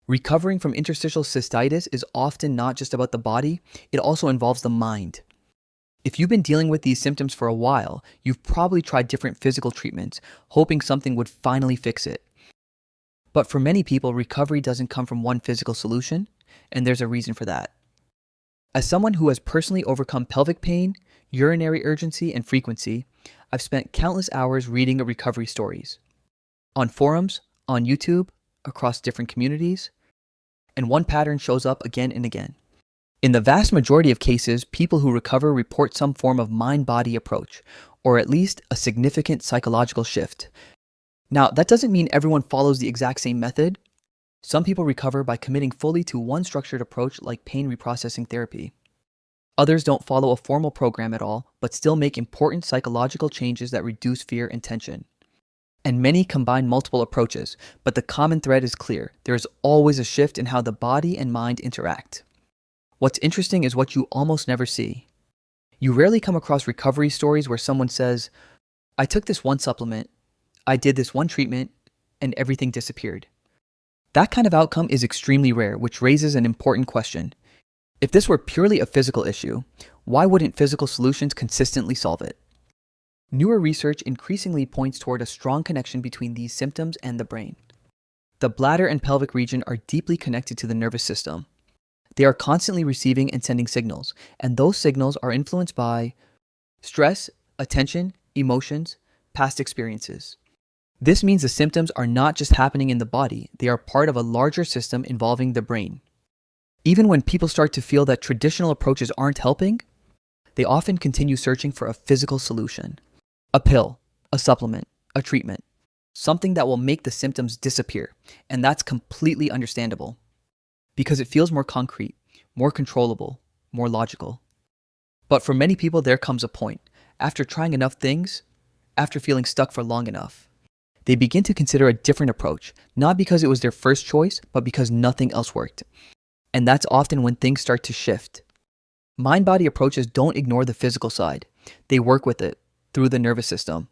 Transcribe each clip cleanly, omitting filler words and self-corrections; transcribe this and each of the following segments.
Recovering from interstitial cystitis is often not just about the body, it also involves the mind. If you've been dealing with these symptoms for a while, you've probably tried different physical treatments, hoping something would finally fix it. But for many people, recovery doesn't come from one physical solution, and there's a reason for that. As someone who has personally overcome pelvic pain, urinary urgency, and frequency, I've spent countless hours reading recovery stories. On forums, on YouTube, across different communities, and one pattern shows up again and again. In the vast majority of cases, people who recover report some form of mind-body approach, or at least a significant psychological shift. Now, that doesn't mean everyone follows the exact same method. Some people recover by committing fully to one structured approach like pain reprocessing therapy. Others don't follow a formal program at all, but still make important psychological changes that reduce fear and tension. And many combine multiple approaches, but the common thread is clear. There is always a shift in how the body and mind interact. What's interesting is what you almost never see. You rarely come across recovery stories where someone says, "I took this one supplement, I did this one treatment, and everything disappeared." That kind of outcome is extremely rare, which raises an important question. If this were purely a physical issue, why wouldn't physical solutions consistently solve it? Newer research increasingly points toward a strong connection between these symptoms and the brain. The bladder and pelvic region are deeply connected to the nervous system. They are constantly receiving and sending signals, and those signals are influenced by stress, attention, emotions, past experiences. This means the symptoms are not just happening in the body, they are part of a larger system involving the brain. Even when people start to feel that traditional approaches aren't helping, they often continue searching for a physical solution. A pill, a supplement, a treatment, something that will make the symptoms disappear, and that's completely understandable. Because it feels more concrete, more controllable, more logical. But for many people, there comes a point, after trying enough things, after feeling stuck for long enough, they begin to consider a different approach, not because it was their first choice, but because nothing else worked. And that's often when things start to shift. Mind-body approaches don't ignore the physical side. They work with it through the nervous system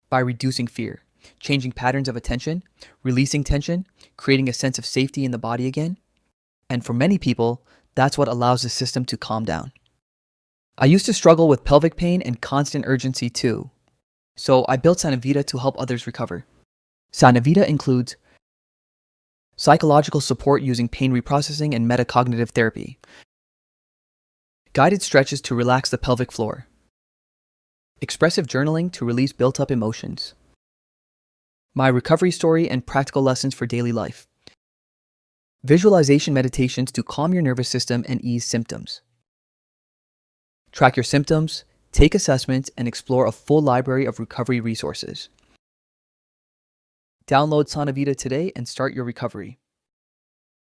by reducing fear, changing patterns of attention, releasing tension, creating a sense of safety in the body again. And for many people, that's what allows the system to calm down. I used to struggle with pelvic pain and constant urgency too. So I built Sanavita to help others recover. Sanavita includes psychological support using pain reprocessing and metacognitive therapy, guided stretches to relax the pelvic floor, expressive journaling to release built-up emotions, my recovery story and practical lessons for daily life, visualization meditations to calm your nervous system and ease symptoms. Track your symptoms, take assessments, and explore a full library of recovery resources. Download Sanavita today and start your recovery.